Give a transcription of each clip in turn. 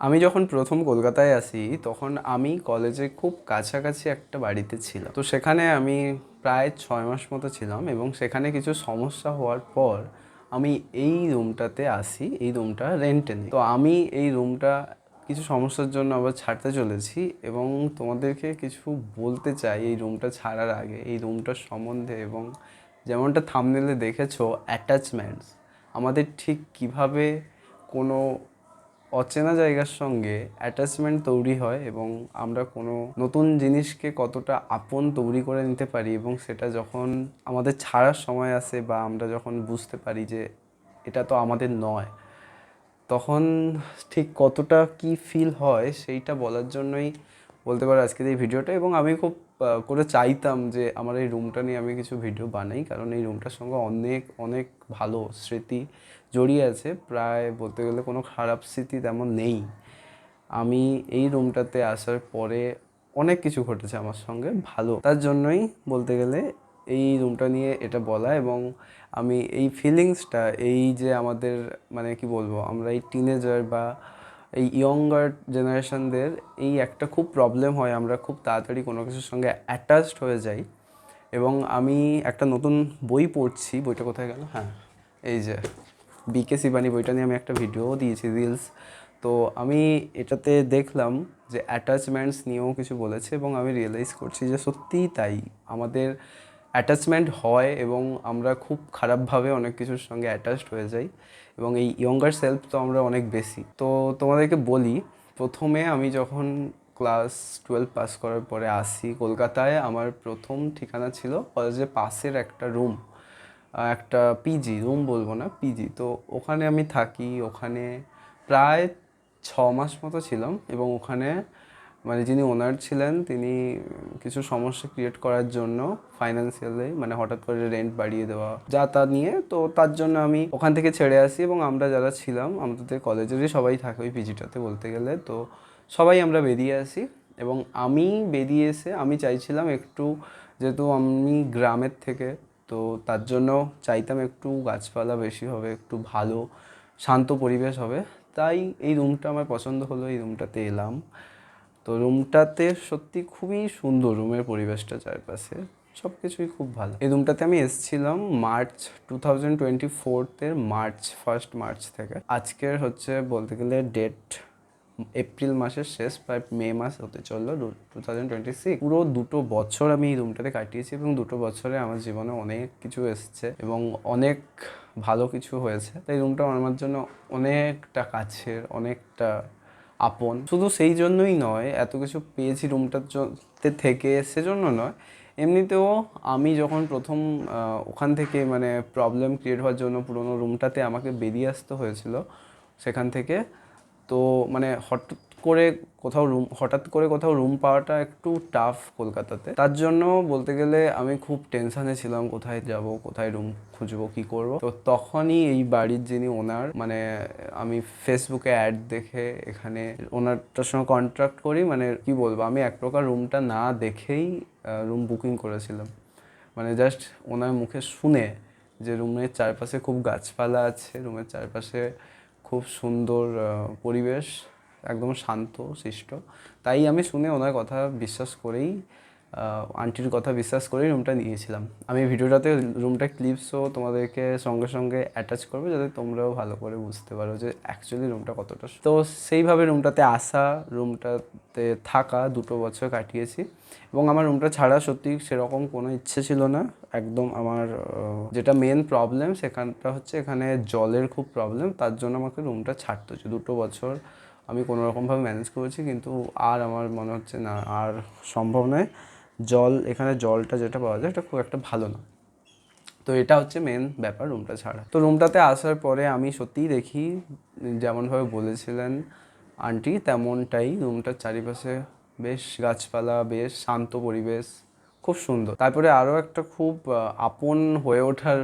আমি যখন প্রথম কলকাতায় আসি তখন আমি কলেজে খুব কাছাকাছি একটা বাড়িতে ছিলাম। তো সেখানে আমি প্রায় 6 মাস মতো ছিলাম এবং সেখানে কিছু সমস্যা হওয়ার পর আমি এই রুমটাতে আসি, এই রুমটা রেন্টে নিই। তো আমি এই রুমটা কিছু সমস্যার জন্য আবার ছাড়তে চলেছি এবং তোমাদেরকে কিছু বলতে চাই এই রুমটা ছাড়ার আগে, এই রুমটার সম্বন্ধে। এবং যেমনটা থাম্বনেলে দেখেছো, অ্যাটাচমেন্টস আমাদের ঠিক কিভাবে কোনো অচেনা জায়গার সঙ্গে অ্যাটাচমেন্ট তৈরি হয় এবং আমরা কোনো নতুন জিনিসকে কতটা আপন তৈরি করে নিতে পারি, এবং সেটা যখন আমাদের ছাড়ার সময় আসে বা আমরা যখন বুঝতে পারি যে এটা তো আমাদের নয়, তখন ঠিক কতটা কি ফিল হয় সেইটা বলার জন্যই বলতে পারো আজকের এই ভিডিওটা। এবং আমি খুব করে চাইতাম যে আমার এই রুমটা নিয়ে আমি কিছু ভিডিও বানাই, কারণ এই রুমটার সঙ্গে অনেক অনেক ভালো স্মৃতি জড়িয়ে আছে। প্রায় বলতে গেলে কোনো খারাপ স্মৃতি তেমন নেই। আমি এই রুমটাতে আসার পরে অনেক কিছু ঘটেছে আমার সঙ্গে ভালো, তার জন্যই বলতে গেলে এই রুমটা নিয়ে এটা বলা। এবং আমি এই ফিলিংসটা, এই যে আমাদের মানে কি বলবো, আমরা এই টিনেজার বা এই ইয়ঙ্গার জেনারেশনদের এই একটা খুব প্রবলেম হয়, আমরা খুব তাড়াতাড়ি কোনো কিছুর সঙ্গে অ্যাটাচড হয়ে যাই। এবং আমি একটা নতুন বই পড়ছি, বইটা কোথায় গেল, হ্যাঁ এই যে বিকে শিবানী বইটা নিয়ে আমি একটা ভিডিও দিয়েছি, রিলস। তো আমি এটাতে দেখলাম যে অ্যাটাচমেন্টস নিয়েও কিছু বলেছে এবং আমি রিয়েলাইজ করছি যে সত্যিই তাই, আমাদের অ্যাটাচমেন্ট হয় এবং আমরা খুব খারাপভাবে অনেক কিছুর সঙ্গে অ্যাটাচড হয়ে যাই। এবং এই ইয়ঙ্গার সেলফ তো আমরা অনেক বেশি। তো তোমাদেরকে বলি, প্রথমে আমি যখন ক্লাস 12 পাস করার পরে আসি কলকাতায়, আমার প্রথম ঠিকানা ছিল কলেজের পাশের একটা রুম, একটা পিজি, রুম বলবো না, পিজি। তো ওখানে আমি থাকি, ওখানে প্রায় 6 মাস মতো ছিলাম। এবং ওখানে মানে যিনি ওনার ছিলেন তিনি কিছু সমস্যা ক্রিয়েট করার জন্য ফাইন্যান্সিয়ালি, মানে হঠাৎ করে রেন্ট বাড়িয়ে দেওয়া যা তা নিয়ে, তো তার জন্য আমি ওখান থেকে ছেড়ে আসি। এবং আমরা যারা ছিলাম, আমাদের কলেজেরই সবাই থাকে ওই পিজিটাতে বলতে গেলে, তো সবাই আমরা বেরিয়ে আসি। এবং আমি বেরিয়ে এসে আমি চাইছিলাম একটু, যেহেতু আমি গ্রামের থেকে, তো তার জন্য চাইতাম একটু গাছপালা বেশি হবে, একটু ভালো শান্ত পরিবেশ হবে। তাই এই রুমটা আমার পছন্দ হলো, এই রুমটাতে এলাম। তো রুমটাতে সত্যি খুবই সুন্দর, রুমের পরিবেশটা চারপাশে সব কিছুই খুব ভালো। এই রুমটাতে আমি এসেছিলাম মার্চ 2024-এর ফার্স্ট মার্চ থেকে। আজকের হচ্ছে বলতে গেলে ডেট এপ্রিল মাসের শেষ, প্রায় মে মাস হতে চললো 2026। পুরো 2 বছর আমি এই রুমটাতে কাটিয়েছি এবং 2 বছরে আমার জীবনে অনেক কিছু এসছে এবং অনেক ভালো কিছু হয়েছে। তাই রুমটা আমার জন্য অনেকটা কাছের, অনেকটা আপন। শুধু সেই জন্যই নয়, এত কিছু পেয়েছি রুমটার থেকে সেজন্য নয়, এমনিতেও আমি যখন প্রথম ওখান থেকে মানে প্রবলেম ক্রিয়েট হওয়ার জন্য পুরোনো রুমটাতে আমাকে বেরিয়ে আসতে হয়েছিল সেখান থেকে। তো মানে হঠাৎ করে কোথাও রুম পাওয়াটা একটু টাফ কলকাতাতে। তার জন্য বলতে গেলে আমি খুব টেনশানে ছিলাম, কোথায় যাব, কোথায় রুম খুঁজবো, কি করব। তো তখনই এই বাড়ির যিনি ওনার, মানে আমি ফেসবুকে অ্যাড দেখে এখানে ওনারটার সঙ্গে কন্ট্যাক্ট করি। মানে কি বলবো, আমি এক প্রকার রুমটা না দেখেই রুম বুকিং করেছিলাম। মানে জাস্ট ওনার মুখে শুনে যে রুমের চারপাশে খুব গাছপালা আছে, রুমের চারপাশে খুব সুন্দর পরিবেশ, একদম শান্ত শিষ্ট, তাই আমি শুনে ওনার কথা বিশ্বাস করেই, আন্টির কথা বিশ্বাস করেই রুমটা নিয়েছিলাম। আমি ভিডিওটাতে রুমটা ক্লিপসও তোমাদেরকে সঙ্গে সঙ্গে অ্যাটাচ করবো, যাতে তোমরাও ভালো করে বুঝতে পারো যে অ্যাকচুয়ালি রুমটা কতটা। তো সেইভাবে রুমটাতে আসা, রুমটাতে থাকা 2 বছর কাটিয়েছি। এবং আমার রুমটা ছাড়া সত্যি সেরকম কোনো ইচ্ছে ছিল না একদম। আমার যেটা মেন প্রবলেম সেখানটা হচ্ছে, এখানে জলের খুব প্রবলেম, তার জন্য আমাকে রুমটা ছাড়তে হচ্ছে। 2 বছর আমি কোনো রকমভাবে ম্যানেজ করেছি, কিন্তু আর আমার মনে হচ্ছে না আর সম্ভব নয়। এখানে জলটা যেটা পাওয়া যায় এটা খুব একটা ভালো না। তো এটা হচ্ছে মেন ব্যাপার রুমটা ছাড়া। তো রুমটাতে আসার পরে আমি সত্যিই দেখি যেমনভাবে বলেছিলেন আন্টি, তেমনটাই রুমটার চারিপাশে বেশ গাছপালা, বেশ শান্ত পরিবেশ, খুব সুন্দর। তারপরে আরও একটা খুব আপন হয়ে ওঠার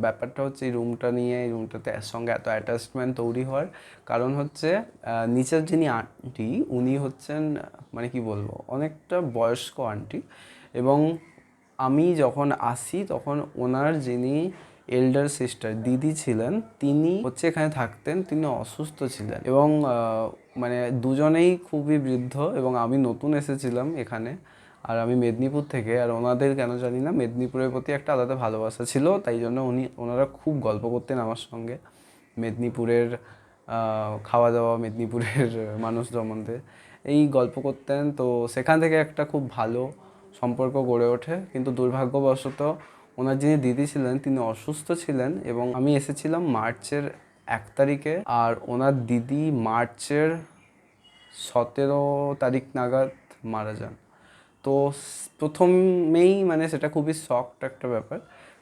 ব্যাপারটা হচ্ছে এই রুমটা নিয়ে, এই রুমটাতে সঙ্গে এত অ্যাটাচমেন্ট তৈরি হওয়ার কারণ হচ্ছে নিচের যিনি আন্টি উনি হচ্ছেন মানে কি বলবো, অনেকটা বয়স্ক আন্টি। এবং আমি যখন আসি তখন ওনার যিনি এল্ডার সিস্টার দিদি ছিলেন, তিনি হচ্ছে এখানে থাকতেন, তিনি অসুস্থ ছিলেন। এবং মানে দুজনেই খুবই বৃদ্ধ এবং আমি নতুন এসেছিলাম এখানে, আর আমি মেদিনীপুর থেকে। আর ওনাদের কেন জানি না মেদিনীপুরের প্রতি একটা আলাদা ভালোবাসা ছিল, তাই জন্য ওনারা খুব গল্প করতেন আমার সঙ্গে মেদিনীপুরের খাওয়া দাওয়া, মেদিনীপুরের মানুষ সম্বন্ধে এই গল্প করতেন। তো সেখান থেকে একটা খুব ভালো সম্পর্ক গড়ে ওঠে। কিন্তু দুর্ভাগ্যবশত ওনার যিনি দিদি ছিলেন তিনি অসুস্থ ছিলেন এবং আমি এসেছিলাম মার্চের 1 তারিখে, আর ওনার দিদি মার্চের 17 তারিখ নাগাদ মারা যান। তো প্রথমেই মানে সেটা খুবই শকড একটা ব্যাপার,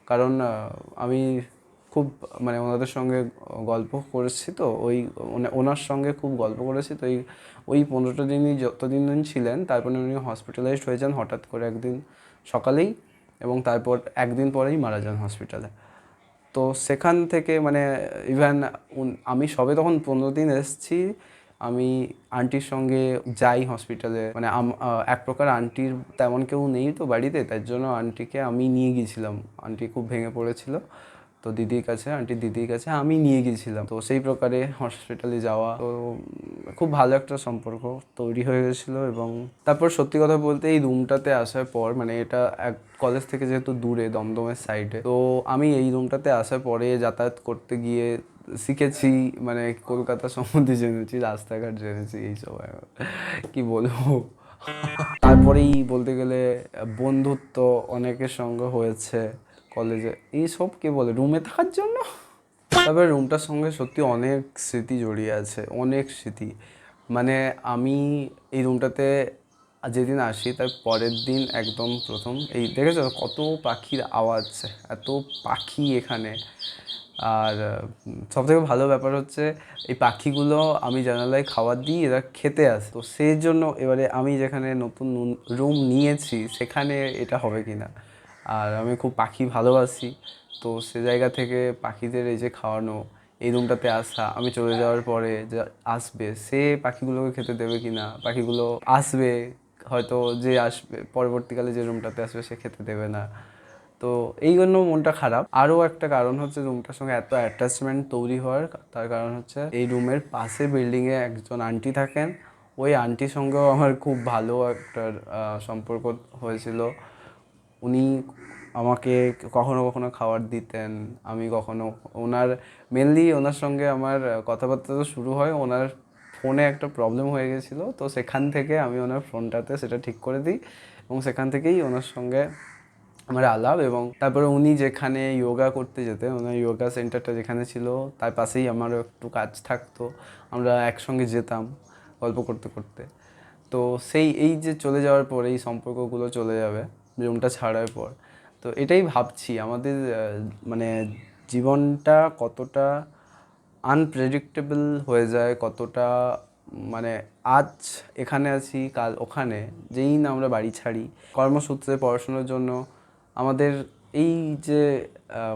কারণ আমি খুব মানে ওনাদের সঙ্গে গল্প করেছি, তো ওনার সঙ্গে খুব গল্প করেছি। তো ওই 15টা দিনই যতদিন ছিলেন, তারপরে উনি হসপিটালাইজড হয়ে যান হঠাৎ করে একদিন সকালেই, এবং তারপর একদিন পরেই মারা যান হসপিটালে। তো সেখান থেকে মানে ইভেন আমি সবে তখন 15 দিন এসেছি, আমি আন্টির সঙ্গে যাই হসপিটালে, মানে এক প্রকার আন্টির তেমন কেউ নেই তো বাড়িতে, তার জন্য আন্টিকে আমি নিয়ে গিয়েছিলাম। আন্টি খুব ভেঙে পড়েছিল, তো আন্টির দিদির কাছে আমি নিয়ে গিয়েছিলাম। তো সেই প্রকারে হসপিটালে যাওয়া, তো খুব ভালো একটা সম্পর্ক তৈরি হয়ে গেছিলো। এবং তারপর সত্যি কথা বলতে এই রুমটাতে আসার পর, মানে এটা এক কলেজ থেকে যেহেতু দূরে, দমদমের সাইডে, তো আমি এই রুমটাতে আসার পরে যাতায়াত করতে গিয়ে শিখেছি, মানে কলকাতা সম্বন্ধে জেনেছি, রাস্তাঘাট জেনেছি, এইসব কি বলবো। তারপরেই বলতে গেলে বন্ধুত্ব অনেকের সঙ্গে হয়েছে কলেজে, এইসব কে বলে রুমে থাকার জন্য। তবে রুমটার সঙ্গে সত্যি অনেক স্মৃতি জড়িয়ে আছে, অনেক স্মৃতি। মানে আমি এই রুমটাতে যেদিন আসি তার পরের দিন একদম প্রথম এই দেখেছো কত পাখির আওয়াজ, এত পাখি এখানে। আর সবথেকে ভালো ব্যাপার হচ্ছে এই পাখিগুলো আমি জানালায় খাবার দিই, এরা খেতে আসে। তো সেই জন্য এবারে আমি যেখানে নতুন রুম নিয়েছি সেখানে এটা হবে কি না। আর আমি খুব পাখি ভালোবাসি, তো সে জায়গা থেকে পাখিদের এই যে খাওয়ানো, এই রুমটাতে আসা, আমি চলে যাওয়ার পরে যে আসবে সে পাখিগুলোকে খেতে দেবে কি না, পাখিগুলো আসবে হয়তো, যে আসবে পরবর্তীকালে যে রুমটাতে আসবে সে খেতে দেবে না। তো এই জন্য মনটা খারাপ। আরও একটা কারণ হচ্ছে রুমটার সঙ্গে এত অ্যাটাচমেন্ট তৈরি হওয়ার তার কারণ হচ্ছে এই রুমের পাশে বিল্ডিংয়ে একজন আন্টি থাকেন। ওই আন্টির সঙ্গেও আমার খুব ভালো একটা সম্পর্ক হয়েছিল। উনি আমাকে কখনো কখনো খাবার দিতেন, আমি কখনো মেনলি ওনার সঙ্গে আমার কথাবার্তা তো শুরু হয়, ওনার ফোনে একটা প্রবলেম হয়ে গেছিলো, তো সেখান থেকে আমি ওনার ফোনটাতে সেটা ঠিক করে দিই, এবং সেখান থেকেই ওনার সঙ্গে আমার আলাপ। এবং তারপরে উনি যেখানে যোগা করতে যেতেন, ওনার যোগা সেন্টারটা যেখানে ছিল তার পাশেই আমারও একটু কাজ থাকতো, আমরা একসঙ্গে যেতাম গল্প করতে করতে। তো এই যে চলে যাওয়ার পর এই সম্পর্কগুলো চলে যাবে রুমটা ছাড়ার পর, তো এটাই ভাবছি আমাদের মানে জীবনটা কতটা আনপ্রেডিক্টেবল হয়ে যায়, কতটা মানে আজ এখানে আছি কাল ওখানে, যেই না আমরা বাড়ি ছাড়ি কর্মসূত্রে পড়াশোনার জন্য, আমাদের এই যে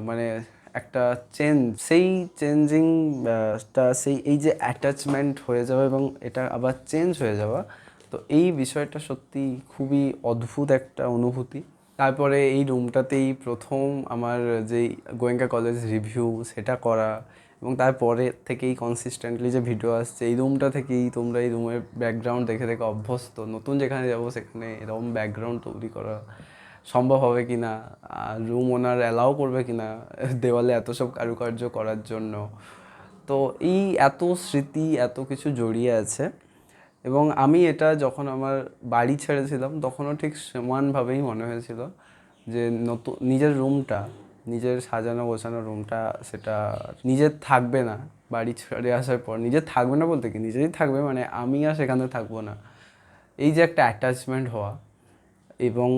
মানে একটা সেই চেঞ্জিংটা, এই যে অ্যাটাচমেন্ট হয়ে যাওয়া এবং এটা আবার চেঞ্জ হয়ে যাওয়া, তো এই বিষয়টা সত্যি খুবই অদ্ভুত একটা অনুভূতি। তারপরে এই রুমটাতেই প্রথম আমার যেই গোয়েঙ্কা কলেজ রিভিউ সেটা করা, এবং তারপরে থেকেই কনসিস্টেন্টলি যে ভিডিও আসছে এই রুমটা থেকেই, তোমরা এই রুমের ব্যাকগ্রাউন্ড দেখে দেখে অভ্যস্ত, নতুন যেখানে যাবো সেখানে এরকম ব্যাকগ্রাউন্ড তৈরি করা সম্ভব হবে কি না, রুম ওনার অ্যালাউ করবে কি না দেওয়ালে এত সব কারুকার্য করার জন্য। তো এই এত স্মৃতি, এত কিছু জড়িয়ে আছে। এবং আমি এটা যখন আমার বাড়ি ছেড়েছিলাম তখনও ঠিক সমানভাবেই মনে হয়েছিল যে নতুন নিজের রুমটা, নিজের সাজানো গোছানো রুমটা, সেটা নিজের থাকবে না। বাড়ি ছেড়ে আসার পর নিজের থাকবে না বলতে কি, নিজেরই থাকবে, মানে আমি আর সেখানে থাকবো না। এই যে একটা অ্যাটাচমেন্ট হওয়া এবং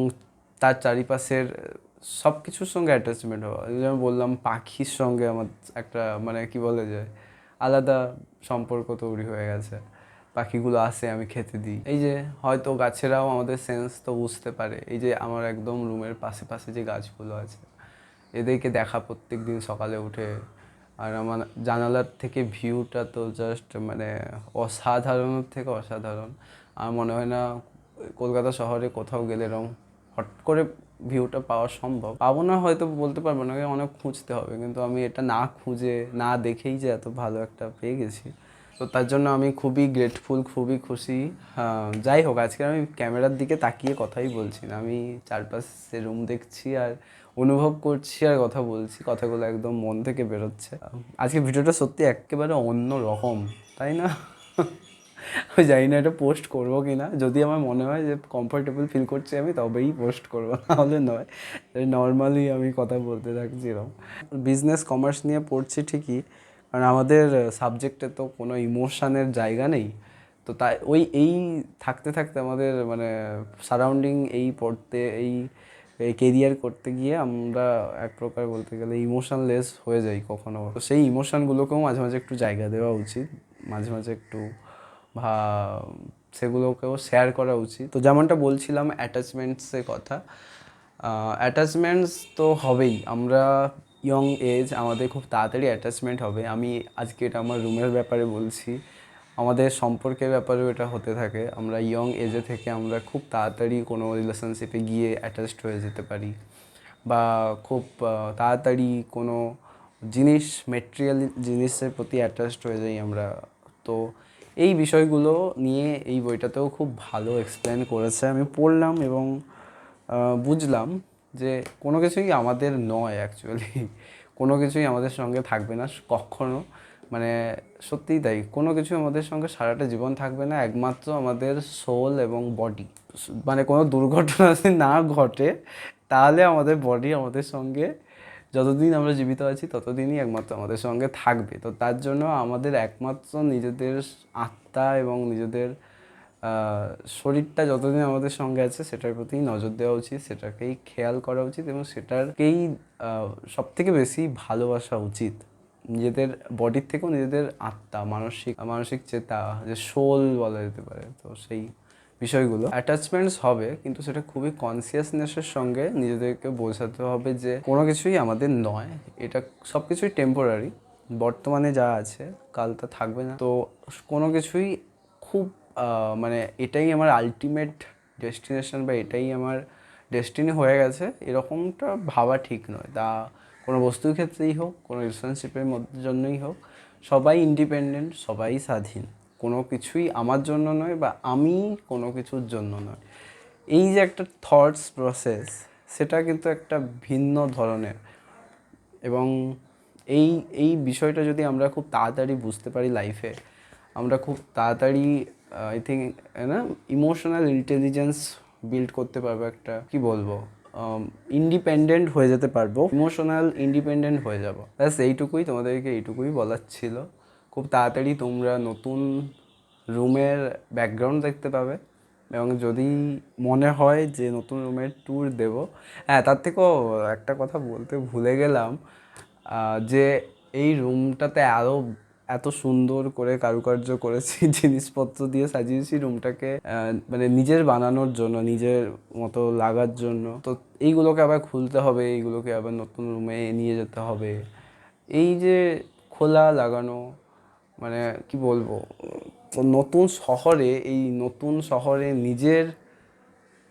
তার চারিপাশের সব কিছুর সঙ্গে অ্যাটাচমেন্ট হওয়া, যেমন বললাম পাখির সঙ্গে আমার একটা মানে কি বলে যায় আলাদা সম্পর্ক তৈরি হয়ে গেছে। পাখিগুলো আসে, আমি খেতে দিই, এই যে হয়তো গাছেরাও আমাদের সেন্স তো বুঝতে পারে, এই যে আমার একদম রুমের পাশে পাশে যে গাছগুলো আছে এদেরকে দেখা প্রত্যেক দিন সকালে উঠে। আর আমার জানালার থেকে ভিউটা তো জাস্ট মানে অসাধারণের থেকে অসাধারণ। আমার মনে হয় না কলকাতা শহরে কোথাও গেলে এরকম হট করে ভিউটা পাওয়া সম্ভব, পাবো না হয়তো, বলতে পারবো না, অনেক খুঁজতে হবে। কিন্তু আমি এটা না খুঁজে না দেখেই যে এত ভালো একটা পেয়ে গেছি, তো তার জন্য আমি খুবই গ্রেটফুল, খুবই খুশি। যাই হোক, আজকে আমি ক্যামেরার দিকে তাকিয়ে কথাই বলছি না, আমি চারপাশে রুম দেখছি আর অনুভব করছি আর কথা বলছি, কথাগুলো একদম মন থেকে বেরোচ্ছে। আজকে ভিডিওটা সত্যি একেবারে অন্য রকম, তাই না? আমি জানি না এটা পোস্ট করবো কি না, যদি আমার মনে হয় যে কমফোর্টেবল ফিল করছি আমি, তবেই পোস্ট করবো, নাহলে নয়। নর্মালি আমি কথা বলতে থাকছি এরকম। বিজনেস কমার্স নিয়ে পড়ছি ঠিকই, কারণ আমাদের সাবজেক্টে তো কোনো ইমোশানের জায়গা নেই। তো তাই এই থাকতে থাকতে আমাদের মানে সারাউন্ডিং এই পড়তে এই কেরিয়ার করতে গিয়ে আমরা এক প্রকার বলতে গেলে ইমোশনলেস হয়ে যাই কখনো। তো সেই ইমোশনগুলোকেও মাঝে মাঝে একটু জায়গা দেওয়া উচিত, মাঝে মাঝে একটু ভা সেগুলোকেও শেয়ার করা উচিত। তো যেমনটা বলছিলাম অ্যাটাচমেন্টসের কথা, অ্যাটাচমেন্টস তো হবেই। আমরা ইয়ং এজ, আমাদের খুব তাড়াতাড়ি অ্যাটাচমেন্ট হবে। আমি আজকে এটা আমার রুমের ব্যাপারে বলছি, আমাদের সম্পর্কের ব্যাপারেও এটা হতে থাকে। আমরা ইয়ং এজে থেকে আমরা খুব তাড়াতাড়ি কোনো রিলেশনশিপে গিয়ে অ্যাটাচড হয়ে যেতে পারি, বা খুব তাড়াতাড়ি কোনো জিনিস, মেটেরিয়াল জিনিসের প্রতি অ্যাটাচড হয়ে যাই আমরা। তো এই বিষয়গুলো নিয়ে এই বইটাতেও খুব ভালো এক্সপ্লেন করেছে। আমি পড়লাম এবং বুঝলাম যে কোনো কিছুই আমাদের নয় অ্যাকচুয়ালি, কোনো কিছুই আমাদের সঙ্গে থাকবে না কখনো। মানে সত্যিই তাই, কোনো কিছু আমাদের সঙ্গে সারাটা জীবন থাকবে না, একমাত্র আমাদের সোল এবং বডি। মানে কোনো দুর্ঘটনা যদি না ঘটে, তাহলে আমাদের বডি আমাদের সঙ্গে যতদিন আমরা জীবিত আছি ততদিনই একমাত্র আমাদের সঙ্গে থাকবে। তো তার জন্য আমাদের একমাত্র নিজেদের আত্মা এবং নিজেদের শরীরটা যতদিন আমাদের সঙ্গে আছে সেটার প্রতি নজর দেওয়া উচিত, সেটাকেই খেয়াল করা উচিত এবং সেটাকেই সব থেকে বেশি ভালোবাসা উচিত। নিজেদের বডির থেকেও নিজেদের আত্মা, মানসিক চেতা, যে সোল বলা যেতে পারে, তো সেই বিষয়গুলো। অ্যাটাচমেন্টস হবে, কিন্তু সেটা খুবই কনসিয়াসনেসের সঙ্গে নিজেদেরকে বোঝাতে হবে যে কোনো কিছুই আমাদের নয়, এটা সব কিছুই টেম্পোরারি। বর্তমানে যা আছে কাল তা থাকবে না। তো কোনো কিছুই খুব মানে এটাই আমার আলটিমেট ডেস্টিনেশন বা এটাই আমার ডেস্টিনি হয়ে গেছে, এরকমটা ভাবা ঠিক নয়। তা কোনো বস্তুর ক্ষেত্রেই হোক, কোনো রিলেশনশিপের মধ্যে জন্যই হোক, সবাই ইন্ডিপেন্ডেন্ট, সবাই স্বাধীন। কোনো কিছুই আমার জন্য নয় বা আমি কোনো কিছুর জন্য নয়। এই যে একটা থটস প্রসেস, সেটা কিন্তু একটা ভিন্ন ধরনের। এবং এই এই বিষয়টা যদি আমরা খুব তাড়াতাড়ি বুঝতে পারি লাইফে, আমরা খুব তাড়াতাড়ি আই থিঙ্ক না ইমোশনাল ইন্টেলিজেন্স বিল্ড করতে পারবো, একটা কি বলবো, ইন্ডিপেন্ডেন্ট হয়ে যেতে পারবো, ইমোশনাল ইন্ডিপেন্ডেন্ট হয়ে যাবো। ব্যাস এইটুকুই, তোমাদেরকে এইটুকুই বলার ছিল। খুব তাড়াতাড়ি তোমরা নতুন রুমের ব্যাকগ্রাউন্ড দেখতে পাবে, এবং যদি মনে হয় যে নতুন রুমের ট্যুর দেবো, হ্যাঁ তার থেকেও একটা কথা বলতে ভুলে গেলাম, যে এই রুমটাতে আরও এত সুন্দর করে কারুকার্য করেছি, জিনিসপত্র দিয়ে সাজিয়েছি রুমটাকে, মানে নিজের বানানোর জন্য, নিজের মতো লাগার জন্য। তো এইগুলোকে আবার খুলতে হবে, এইগুলোকে আবার নতুন রুমে নিয়ে যেতে হবে। এই যে খোলা লাগানো, মানে কি বলবো, তো নতুন শহরে, এই নতুন শহরে নিজের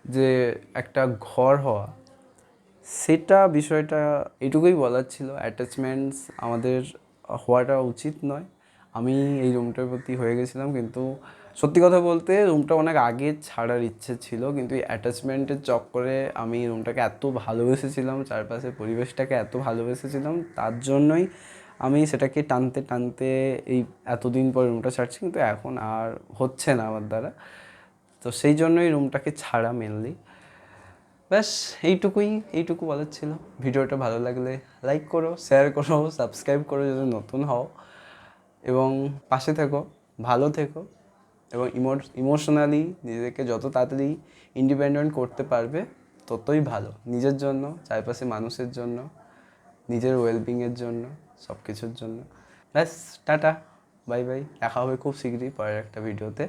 যে একটা ঘর হওয়া, সেটা বিষয়টা এটুকুই বলার ছিল। অ্যাটাচমেন্টস আমাদের হওয়াটা উচিত নয়। আমি এই রুমটার প্রতি হয়ে গেছিলাম, কিন্তু সত্যি কথা বলতে রুমটা অনেক আগে ছাড়ার ইচ্ছে ছিল, কিন্তু এই অ্যাটাচমেন্টের চক্করে আমি রুমটাকে এত ভালোবেসেছিলাম, চারপাশের পরিবেশটাকে এত ভালোবেসেছিলাম, তার জন্যই আমি সেটাকে টানতে টানতে এই এতদিন পর রুমটা ছাড়ছি, কিন্তু এখন আর হচ্ছে না আমার দ্বারা। তো সেই জন্যই রুমটাকে ছাড়া মেনলি। ব্যাস এইটুকু বলার ছিল। ভিডিওটা ভালো লাগলে লাইক করো, শেয়ার করো, সাবস্ক্রাইব করো যদি নতুন হও, এবং পাশে থেকো, ভালো থেকো, এবং ইমোশনালি নিজেকে যত তাড়াতাড়ি ইন্ডিপেন্ডেন্ট করতে পারবে ততই ভালো, নিজের জন্য, চারপাশে মানুষের জন্য, নিজের ওয়েলবিংয়ের জন্য, সব কিছুর জন্য। ব্যাস, টাটা, বাই বাই, দেখা হবে খুব শীঘ্রই পরের একটা ভিডিওতে।